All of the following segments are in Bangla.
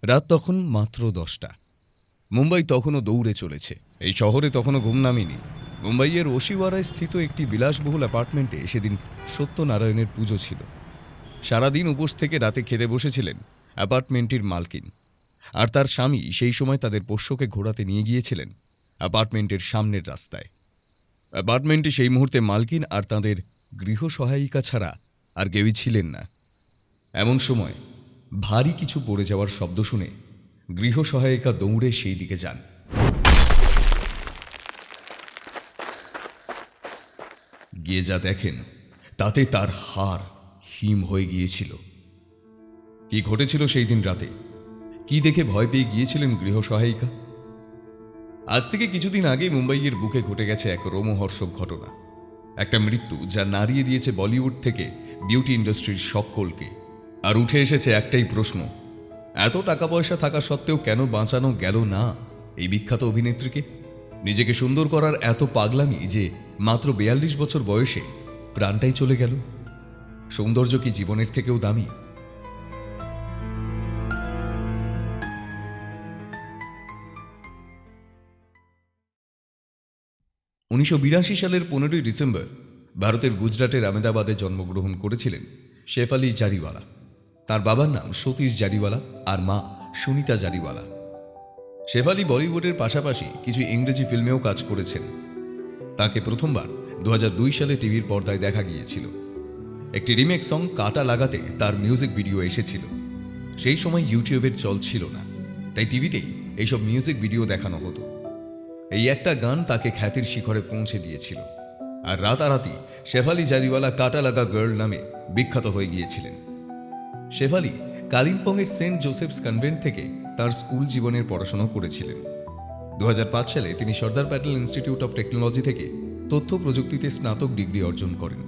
রাত তখন মাত্র 10টা। মুম্বাই তখনও দৌড়ে চলেছে। এই শহরে তখনও ঘুম নামেনি। মুম্বাইয়ের ওশিওয়ারায় স্থিত একটি বিলাসবহুল অ্যাপার্টমেন্টে সেদিন সত্যনারায়ণের পুজো ছিল। সারাদিন উপোস থেকে রাতে খেতে বসেছিলেন অ্যাপার্টমেন্টটির মালকিন, আর তার স্বামী সেই সময় তাদের পোষ্যকে ঘোরাতে নিয়ে গিয়েছিলেন অ্যাপার্টমেন্টের সামনের রাস্তায়। অ্যাপার্টমেন্টে সেই মুহূর্তে মালকিন আর তাঁদের গৃহসহায়িকা ছাড়া আর কেউই ছিলেন না। এমন সময় ভারী কিছু পড়ে যাওয়ার শব্দ শুনে গৃহসহায়িকা দৌড়ে সেই দিকে যান। গিয়ে যা দেখেন তাতে তার হাড় হিম হয়ে গিয়েছিল। কি ঘটেছিল সেই দিন রাতে, কি দেখে ভয় পেয়ে গিয়েছিলেন গৃহসহায়িকা? আজ থেকে কিছুদিন আগে মুম্বাইয়ের বুকে ঘটে গেছে এক রোমহর্ষক ঘটনা, একটা মৃত্যু যা নাড়িয়ে দিয়েছে বলিউড থেকে বিউটি ইন্ডাস্ট্রির সকলকে। আর উঠে এসেছে একটাই প্রশ্ন, এত টাকা পয়সা থাকা সত্ত্বেও কেন বাঁচানো গেল না এই বিখ্যাত অভিনেত্রীকে? নিজেকে সুন্দর করার এত পাগলামি যে মাত্র 42 বছর বয়সে প্রাণটাই চলে গেল। সৌন্দর্য কি জীবনের থেকেও দামি? উনিশশো সালের 15ই ডিসেম্বর ভারতের গুজরাটের আহমেদাবাদে জন্মগ্রহণ করেছিলেন শেফালি জারিওয়ালা। তার বাবার নাম সতীশ জারিওয়ালা আর মা সুনিতা জারিওয়ালা। শেফালি বলিউডের পাশাপাশি কিছু ইংরেজি ফিল্মেও কাজ করেছেন। তাকে প্রথমবার 2002 সালে টিভির পর্দায় দেখা গিয়েছিল। একটি রিমেক সং কাটা লাগাতে তার মিউজিক ভিডিও এসেছিল। সেই সময় ইউটিউবের চল ছিল না, তাই টিভিতেই এইসব মিউজিক ভিডিও দেখানো হতো। এই একটা গান তাকে খ্যাতির শিখরে পৌঁছে দিয়েছিল, আর রাতারাতি শেফালি জারিওয়ালা কাটা লাগা গার্ল নামে বিখ্যাত হয়ে গিয়েছিলেন। শেফালি কালিম্পংয়ের সেন্ট জোসেফস কনভেন্ট থেকে তার স্কুল জীবনের পড়াশোনা করেছিলেন। 2005 সালে তিনি Sardar Patel institute of technology থেকে তথ্য প্রযুক্তিতে স্নাতক ডিগ্রি অর্জন করেন।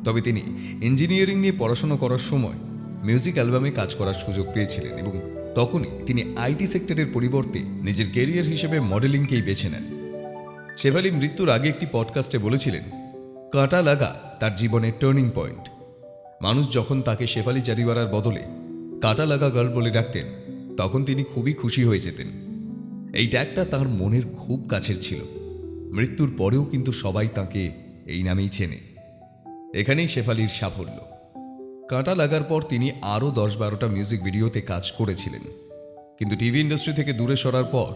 তবে তিনি ইঞ্জিনিয়ারিং নিয়ে পড়াশোনা করার সময় মিউজিক অ্যালবামে কাজ করার সুযোগ পেয়েছিলেন এবং তখনই তিনি আইটি সেক্টরের পরিবর্তে নিজের ক্যারিয়ার হিসেবে মডেলিংকেই বেছে নেন। শেফালি মৃত্যুর আগে একটি পডকাস্টে বলেছিলেন, কাঁটা লাগা তার জীবনের টার্নিং পয়েন্ট। মানুষ যখন তাকে শেফালি জারিওয়ালার বদলে কাঁটা লাগা গার্ল বলে ডাকতেন, তখন তিনি খুবই খুশি হয়ে যেতেন। এই ট্যাগটা তার মনের খুব কাছের ছিল। মৃত্যুর পরেও কিন্তু সবাই তাকে এই নামেই চেনে। এখানেই শেফালির সাফল্য। কাঁটা লাগার পর তিনি আরও 10-12টা মিউজিক ভিডিওতে কাজ করেছিলেন, কিন্তু টিভি ইন্ডাস্ট্রি থেকে দূরে সরার পর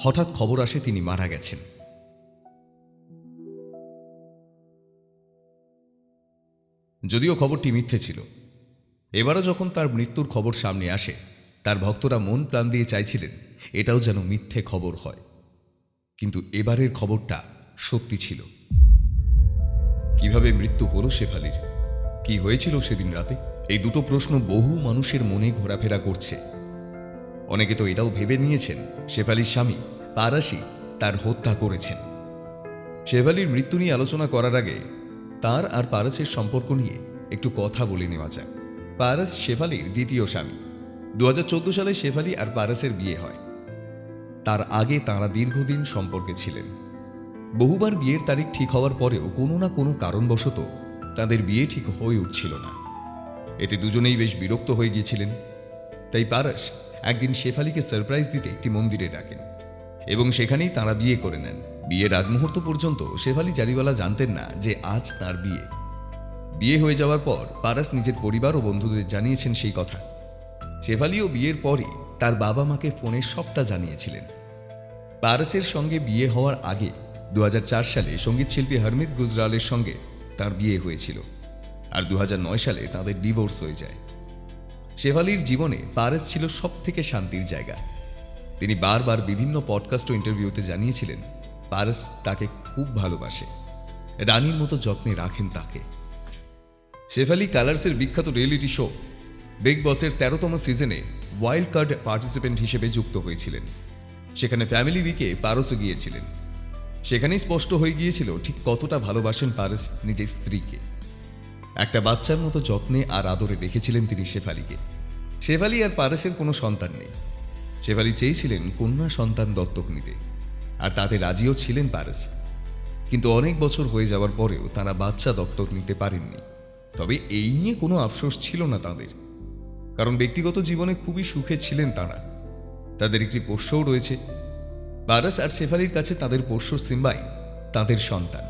হঠাৎ খবর আসে তিনি মারা গেছেন। যদিও খবরটি মিথ্যে ছিল, এবারও যখন তার মৃত্যুর খবর সামনে আসে, তার ভক্তরা মন প্রাণ দিয়ে চাইছিলেন এটাও যেন মিথ্যে খবর হয়। কিন্তু এবারের খবরটা সত্যি ছিল। কিভাবে মৃত্যু হলো শেফালির, কি হয়েছিল সেদিন রাতে, এই দুটো প্রশ্ন বহু মানুষের মনে ঘোরাফেরা করছে। অনেকে তো এটাও ভেবে নিয়েছেন শেফালির স্বামী পারাসি তার হত্যা করেছেন। শেফালির মৃত্যু নিয়ে আলোচনা করার আগে তার আর পারসের সম্পর্ক নিয়ে একটু কথা বলে নেওয়া যাক। পারস শেফালির দ্বিতীয় স্বামী। 2014 সালে শেফালি আর পারসের বিয়ে হয়। তার আগে তাঁরা দীর্ঘদিন সম্পর্কে ছিলেন। বহুবার বিয়ের তারিখ ঠিক হওয়ার পরেও কোনো না কোনো কারণবশত তাদের বিয়ে ঠিক হয়ে উঠছিল না। এতে দুজনেই বেশ বিরক্ত হয়ে গিয়েছিলেন। তাই পারস একদিন শেফালিকে সারপ্রাইজ দিতে একটি মন্দিরে ডাকেন এবং সেখানেই তাঁরা বিয়ে করে নেন। বিয়ের আগ মুহূর্ত পর্যন্ত শেফালি জারিওয়ালা জানতেন না যে আজ তার বিয়ে। বিয়ে হয়ে যাওয়ার পর পারস নিজের পরিবার ও বন্ধুদের জানিয়েছেন সেই কথা। শেফালিও বিয়ের পরই তার বাবা মাকে ফোনে সবটা জানিয়েছিলেন। পারসের সঙ্গে বিয়ে হওয়ার আগে 2004 সালে সঙ্গীতশিল্পী হরমিত গুজরালের সঙ্গে তার বিয়ে হয়েছিল, আর 2009 সালে তাদের ডিভোর্স হয়ে যায়। শেফালির জীবনে পারস ছিল সব থেকে শান্তির জায়গা। তিনি বারবার বিভিন্ন পডকাস্ট ও ইন্টারভিউতে জানিয়েছিলেন পারস তাকে খুব ভালোবাসে, রানীর মতো যত্নে রাখেন তাকে। শেফালি কালার্সের বিখ্যাত রিয়েলিটি শো বিগ বসের 13তম সিজনে ওয়াইল্ড কার্ড পার্টিসিপেন্ট হিসেবে যুক্ত হয়েছিলেন। সেখানে ফ্যামিলি উইকে পারসও গিয়েছিলেন। সেখানেই স্পষ্ট হয়ে গিয়েছিল ঠিক কতটা ভালোবাসেন পারস নিজের স্ত্রীকে। একটা বাচ্চার মতো যত্নে আর আদরে রেখেছিলেন তিনি শেফালিকে। শেফালি আর পারসের কোনো সন্তান নেই। শেফালি চেয়েছিলেন কন্যা সন্তান দত্তক নিতে, আর তাতে রাজিও ছিলেন পারস। কিন্তু অনেক বছর হয়ে যাওয়ার পরেও তারা বাচ্চা দত্তক নিতে পারেননি। তবে এই নিয়ে কোনো আফসোস ছিল না তাদের, কারণ ব্যক্তিগত জীবনে খুবই সুখে ছিলেন তারা। তাদের একটি পোষ্যও রয়েছে। পারাস আর শেফালির কাছে তাদের পোষ্য সিম্বাই তাদের সন্তান।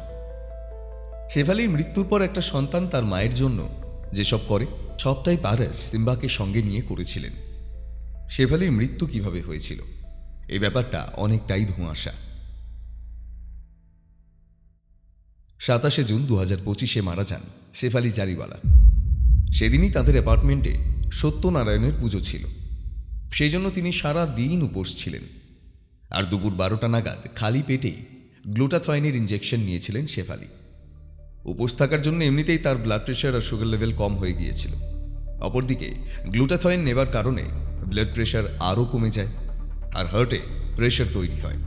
শেফালির মৃত্যুর পর একটা সন্তান তার মায়ের জন্য যেসব করে সবটাই পারাস সিম্বাকে সঙ্গে নিয়ে করেছিলেন। শেফালির মৃত্যু কিভাবে হয়েছিল এই ব্যাপারটা অনেকটাই ধোঁয়াশা। 27 জুন 2025 মারা যান শেফালি জারিওয়ালা। সেদিনই তাদের অ্যাপার্টমেন্টে সত্যনারায়ণের পুজো ছিল, সেই জন্য তিনি সারা দিন উপোস ছিলেন। আর দুপুর 12টা নাগাদ খালি পেটেই গ্লুটাথয়নের ইঞ্জেকশন নিয়েছিলেন শেফালি। উপোস থাকার জন্য এমনিতেই তার ব্লাড প্রেশার আর সুগার লেভেল কম হয়ে গিয়েছিল। অপরদিকে গ্লুটাথয়ন নেবার কারণে ব্লাড প্রেশার আরও কমে যায় আর হার্টে প্রেশার তৈরি হয়।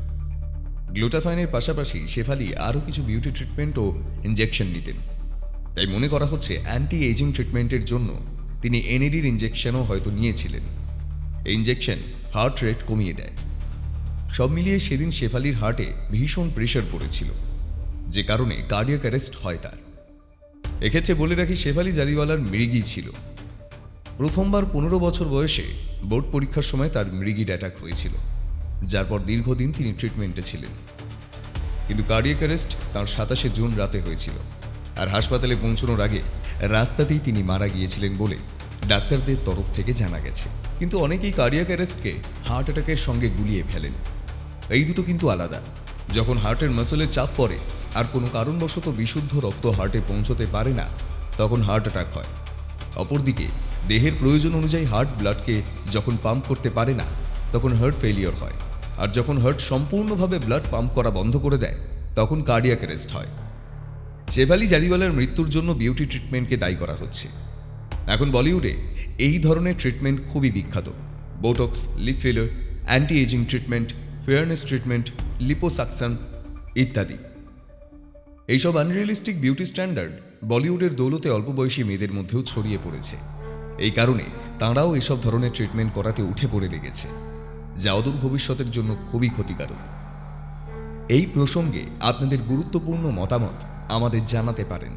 গ্লুটাথয়নের পাশাপাশি শেফালি আরও কিছু বিউটি ট্রিটমেন্ট ও ইঞ্জেকশন নিতেন। তাই মনে করা হচ্ছে অ্যান্টি এজিং ট্রিটমেন্টের জন্য তিনি এনএডির ইঞ্জেকশনও হয়তো নিয়েছিলেন। এই ইঞ্জেকশন হার্ট রেট কমিয়ে দেয়। সব মিলিয়ে সেদিন শেফালির হার্টে ভীষণ প্রেশার পড়েছিল, যে কারণে কার্ডিয়াক অ্যারেস্ট হয় তার। এক্ষেত্রে বলে রাখি, শেফালি জারিওয়ালার মৃগী ছিল। প্রথমবার 15 বছর বয়সে বোর্ড পরীক্ষার সময় তার মৃগীর অ্যাটাক হয়েছিল, যার পর দীর্ঘদিন তিনি ট্রিটমেন্টে ছিলেন। কিন্তু কার্ডিয়াক অ্যারেস্ট তাঁর 27 জুন রাতে হয়েছিল, আর হাসপাতালে পৌঁছানোর আগে রাস্তাতেই তিনি মারা গিয়েছিলেন বলে ডাক্তারদের তরফ থেকে জানা গেছে। কিন্তু অনেকেই কার্ডিয়াক অ্যারেস্টকে হার্ট অ্যাটাকের সঙ্গে গুলিয়ে ফেলেন। এই দুটো কিন্তু আলাদা। যখন হার্টের মাসলে চাপ পড়ে আর কোনো কারণবশত বিশুদ্ধ রক্ত হার্টে পৌঁছতে পারে না, তখন হার্ট অ্যাটাক হয়। অপরদিকে দেহের প্রয়োজন অনুযায়ী হার্ট ব্লাডকে যখন পাম্প করতে পারে না, তখন হার্ট ফেলিওর হয়। আর যখন হার্ট সম্পূর্ণভাবে ব্লাড পাম্প করা বন্ধ করে দেয়, তখন কার্ডিয়াক অ্যারেস্ট হয়। শেফালি জারিওয়ালার মৃত্যুর জন্য বিউটি ট্রিটমেন্টকে দায়ী করা হচ্ছে। এখন বলিউডে এই ধরনের ট্রিটমেন্ট খুবই বিখ্যাত। Botox, lip filler, anti ageing treatment, fairness treatment, liposuction ইত্যাদি। এইসব আনরিয়েলিস্টিক বিউটি স্ট্যান্ডার্ড বলিউডের দৌলতে অল্প বয়সী মেয়েদের মধ্যেও ছড়িয়ে পড়েছে। এই কারণে তাঁরাও এসব ধরনের ট্রিটমেন্ট করাতে উঠে পড়ে লেগেছে, যা অদূর ভবিষ্যতের জন্য খুবই ক্ষতিকারক। এই প্রসঙ্গে আপনাদের গুরুত্বপূর্ণ মতামত আমাদের জানাতে পারেন।